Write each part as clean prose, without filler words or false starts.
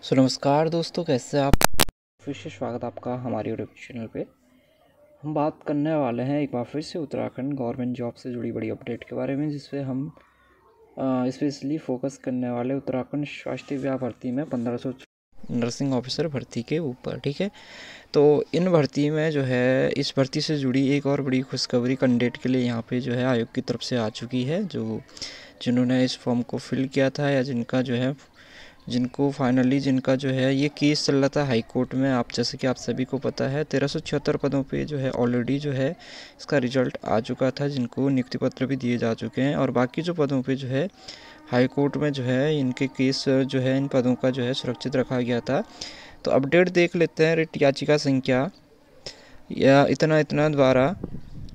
नमस्कार दोस्तों, कैसे आप। फिर से स्वागत आपका हमारे यूट्यूब चैनल पे। हम बात करने वाले हैं एक बार फिर से उत्तराखंड गवर्नमेंट जॉब से जुड़ी बड़ी अपडेट के बारे में, जिसपे हम स्पेशली फोकस करने वाले उत्तराखंड स्वास्थ्य विभाग भर्ती में 1500 नर्सिंग ऑफिसर भर्ती के ऊपर। ठीक है, तो इन भर्ती में जो है, इस भर्ती से जुड़ी एक और बड़ी खुशखबरी कैंडिडेट के लिए यहाँ पे जो है आयोग की तरफ से आ चुकी है। जिन्होंने इस फॉर्म को फिल किया था या जिनका जो है ये केस चल रहा था हाई कोर्ट में। जैसे कि आप सभी को पता है, 1376 पदों पे जो है ऑलरेडी जो है इसका रिजल्ट आ चुका था, जिनको नियुक्ति पत्र भी दिए जा चुके हैं। और बाकी जो पदों पे जो है हाई कोर्ट में जो है इनके केस जो है इन पदों का जो है सुरक्षित रखा गया था। तो अपडेट देख लेते हैं। रिट याचिका संख्या या इतना द्वारा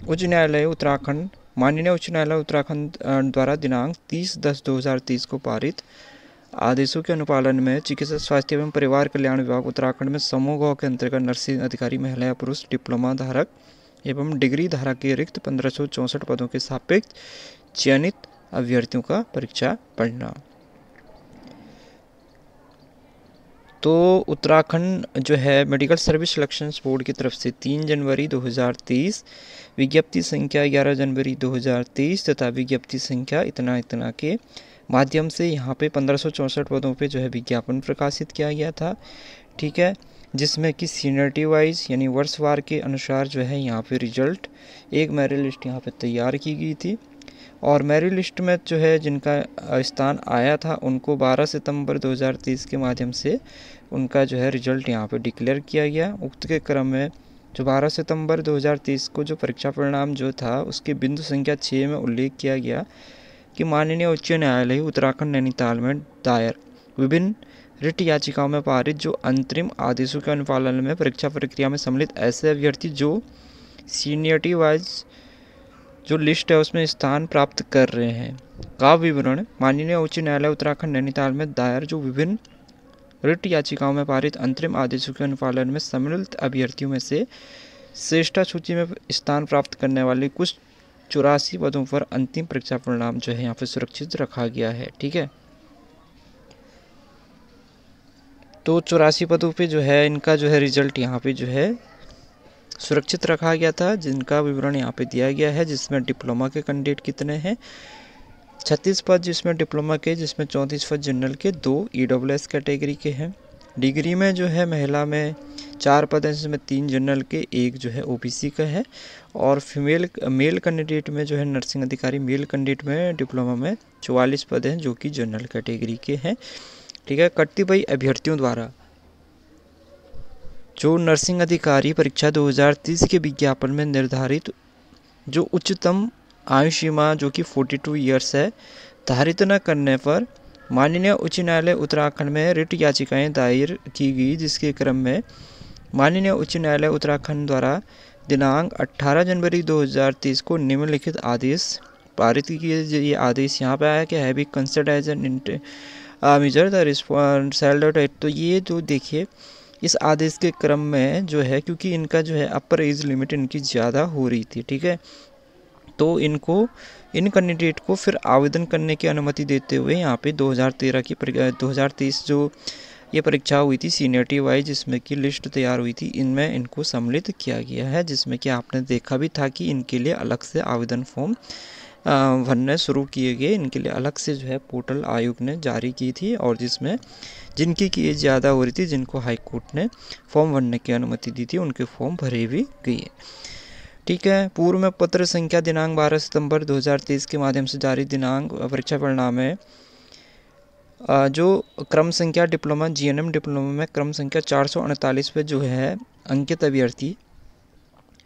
उच्च न्यायालय उत्तराखंड माननीय उच्च न्यायालय उत्तराखंड द्वारा दिनांक 30/10/2023 को पारित आदेशों के अनुपालन में चिकित्सा स्वास्थ्य एवं परिवार कल्याण विभाग उत्तराखंड में समूह ग के अंतर्गत नर्सिंग अधिकारी महिला या पुरुष डिप्लोमा धारक एवं डिग्री धारक के रिक्त 1564 पदों के सापेक्ष चयनित अभ्यर्थियों का परीक्षा पढ़ना। तो उत्तराखंड जो है मेडिकल सर्विस सिलेक्शन बोर्ड की तरफ से 3 जनवरी 2023, विज्ञप्ति संख्या 11 जनवरी 2023 तथा विज्ञप्ति संख्या इतना के माध्यम से यहाँ पे 1564 पदों पे जो है विज्ञापन प्रकाशित किया गया था। ठीक है, जिसमें कि सीनियरिटी वाइज यानी वर्षवार के अनुसार जो है यहाँ पे रिजल्ट एक मेरिट लिस्ट यहाँ पे तैयार की गई थी। और मेरिट लिस्ट में जो है जिनका स्थान आया था उनको 12 सितंबर 2023 के माध्यम से उनका जो है रिजल्ट यहाँ पे डिक्लेयर किया गया। उक्त के क्रम में जो 12 सितंबर 2023 को जो परीक्षा परिणाम जो था उसके बिंदु संख्या 6 में उल्लेख किया गया कि माननीय उच्च न्यायालय उत्तराखंड नैनीताल में दायर विभिन्न रिट याचिकाओं में पारित जो अंतरिम आदेशों के अनुपालन में परीक्षा प्रक्रिया में सम्मिलित ऐसे अभ्यर्थी जो सीनियरिटी वाइज जो लिस्ट है उसमें स्थान प्राप्त कर रहे हैं का विवरण माननीय उच्च न्यायालय उत्तराखंड नैनीताल में दायर जो विभिन्न रिट याचिकाओं में पारित अंतरिम आदेशों के अनुपालन में सम्मिलित अभ्यर्थियों में से श्रेष्ठ सूची में स्थान प्राप्त करने वाले कुछ 84 पदों पर अंतिम परीक्षा परिणाम जो है यहाँ पे सुरक्षित रखा गया है। ठीक है, तो 84 पदों पे जो है इनका जो है रिजल्ट यहाँ पे जो है सुरक्षित रखा गया था, जिनका विवरण यहाँ पे दिया गया है। जिसमें डिप्लोमा के कैंडिडेट कितने हैं, 36 पद जिसमें डिप्लोमा के, जिसमें 34 पद जनरल के, 2 EWS कैटेगरी के हैं। डिग्री में जो है महिला में 4 पद हैं, जिसमें 3 जनरल के, 1 जो है OBC का है। और मेल कैंडिडेट में जो है नर्सिंग अधिकारी मेल कैंडिडेट में डिप्लोमा में 44 पद हैं जो कि जनरल कैटेगरी के हैं। ठीक है, कतिपय अभ्यर्थियों द्वारा जो नर्सिंग अधिकारी परीक्षा 2030 के विज्ञापन में निर्धारित जो उच्चतम आयु सीमा जो कि 42 ईयर्स है धारित न करने पर माननीय उच्च न्यायालय उत्तराखंड में रिट याचिकाएं दायर की गई, जिसके क्रम में माननीय उच्च न्यायालय उत्तराखंड द्वारा दिनांक 18 जनवरी 2023 को निम्नलिखित आदेश पारित किए। ये आदेश यहाँ पे आया कि have be considered as an major the responsibility. तो ये जो देखिए इस आदेश के क्रम में जो है, क्योंकि इनका जो है अपर एज लिमिट इनकी ज़्यादा हो रही थी। ठीक है, तो इन कैंडिडेट को फिर आवेदन करने की अनुमति देते हुए यहाँ पे 2023 जो ये परीक्षा हुई थी सीनियरिटी वाइज जिसमें कि लिस्ट तैयार हुई थी, इनमें इनको सम्मिलित किया गया है। जिसमें कि आपने देखा भी था कि इनके लिए अलग से आवेदन फॉर्म भरने शुरू किए गए। इनके लिए अलग से जो है पोर्टल आयोग ने जारी की थी, और जिसमें जिनकी की एज ज़्यादा हो रही थी, जिनको हाई कोर्ट ने फॉर्म भरने की अनुमति दी थी, उनके फॉर्म भरे भी गए। ठीक है, पूर्व में पत्र संख्या दिनांक 12 सितंबर 2023 के माध्यम से जारी दिनांक परीक्षा परिणाम है। जो क्रम संख्या डिप्लोमा GNM डिप्लोमा में क्रम संख्या 448 पे जो है अंकित अभ्यर्थी,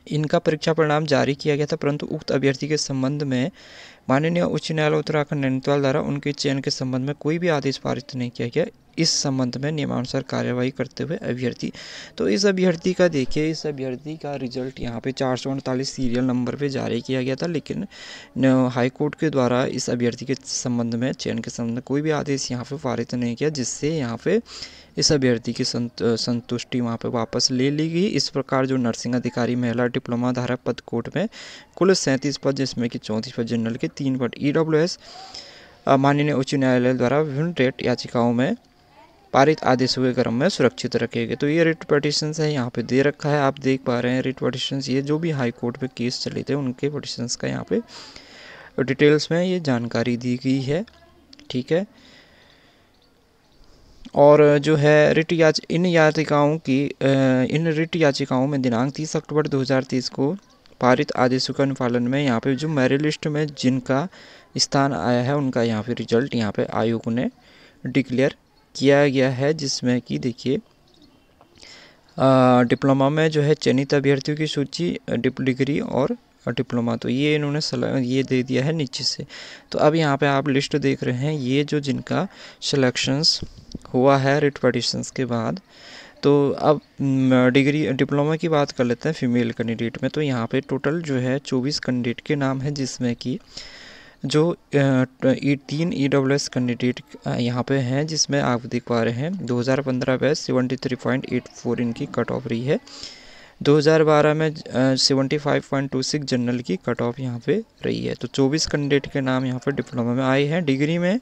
इनका परीक्षा परिणाम जारी किया गया था, परंतु उक्त अभ्यर्थी के संबंध में माननीय उच्च न्यायालय उत्तराखंड नैनीताल द्वारा उनके चयन के संबंध में कोई भी आदेश पारित नहीं किया गया। इस संबंध में नियमानुसार कार्यवाही करते हुए अभ्यर्थी, तो इस अभ्यर्थी का देखिए, इस अभ्यर्थी का रिजल्ट यहाँ पे 448 सीरियल नंबर पे जारी किया गया था, लेकिन हाई कोर्ट के द्वारा इस अभ्यर्थी के संबंध में चयन के संबंध में कोई भी आदेश यहाँ पे पारित नहीं किया, जिससे यहाँ पे इस अभ्यर्थी की संतुष्टि वहाँ पे वापस ले ली गई। इस प्रकार जो नर्सिंग अधिकारी महिला डिप्लोमा धारक पद कोट में कुल 37 पद, जिसमें कि 34 पद जनरल के, 3 पद EWS माननीय उच्च न्यायालय द्वारा विभिन्न रेट याचिकाओं में पारित आदेशों के क्रम में सुरक्षित रखेंगे। तो ये रिट पिटिशंस है यहाँ पे दे रखा है, आप देख पा रहे हैं रिट पिटिशंस, ये जो भी हाई कोर्ट पे केस चले थे उनके पिटिशंस का यहाँ पे डिटेल्स में ये जानकारी दी गई है, ठीक है। और जो है इन रिट याचिकाओं में दिनांक 30 अक्टूबर 2023 को पारित आदेशों के अनुपालन में यहाँ पे जो मेरिट लिस्ट में जिनका स्थान आया है उनका यहाँ पे रिजल्ट यहाँ पे आयोग ने डिक्लेयर किया गया है, जिसमें कि देखिए डिप्लोमा में जो है चयनित अभ्यर्थियों की सूची, डिग्री और डिप्लोमा, तो ये इन्होंने ये दे दिया है नीचे से। तो अब यहाँ पे आप लिस्ट देख रहे हैं, ये जो जिनका सिलेक्शंस हुआ है रिट पिटिशंस के बाद। तो अब डिप्लोमा की बात कर लेते हैं फीमेल कैंडिडेट में। तो यहाँ पे टोटल जो है 24 कैंडिडेट के नाम है, जिसमें कि जो 3 EWS कैंडिडेट यहाँ पे हैं, जिसमें आप देख पा रहे हैं 2015 बैच 73.84 इनकी कट ऑफ रही है, 2012 में 75.26 जनरल की कट ऑफ यहाँ पे रही है। तो 24 कैंडिडेट के नाम यहाँ पे डिप्लोमा में आए हैं। डिग्री में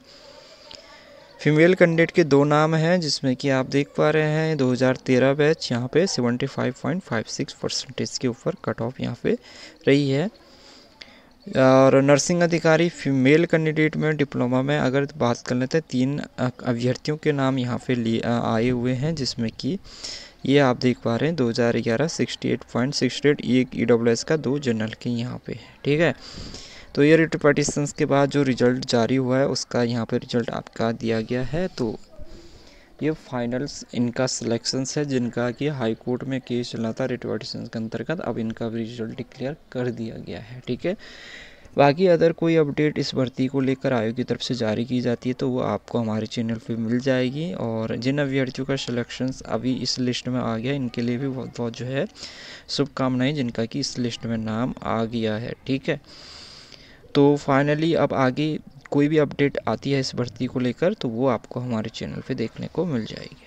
फीमेल कैंडिडेट के 2 नाम हैं, जिसमें कि आप देख पा रहे हैं 2013 बैच यहाँ पे 75.56% के ऊपर कट ऑफ यहाँ पे रही है। और नर्सिंग अधिकारी फीमेल कैंडिडेट में डिप्लोमा में अगर बात कर लेते हैं 3 अभ्यर्थियों के नाम यहाँ पे आए हुए हैं, जिसमें कि ये आप देख पा रहे हैं 2011 68.68 एक EWS का, 2 जनरल के यहाँ पे है, ठीक है। तो ये रिट पिटिशंस के बाद जो रिजल्ट जारी हुआ है उसका यहाँ पे रिजल्ट आपका दिया गया है। तो ये फाइनल्स इनका सिलेक्शंस है जिनका कि हाई कोर्ट में केस चला था रिट पिटिशंस के अंतर्गत, अब इनका भी रिजल्ट डिक्लेयर कर दिया गया है, ठीक है। बाकी अगर कोई अपडेट इस भर्ती को लेकर आयोग की तरफ से जारी की जाती है तो वो आपको हमारे चैनल पे मिल जाएगी। और जिन अभ्यर्थियों का सिलेक्शंस अभी इस लिस्ट में आ गया, इनके लिए भी बहुत बहुत जो है शुभकामनाएं, जिनका कि इस लिस्ट में नाम आ गया है, ठीक है। तो फाइनली अब आगे कोई भी अपडेट आती है इस भर्ती को लेकर तो वो आपको हमारे चैनल पे देखने को मिल जाएगी।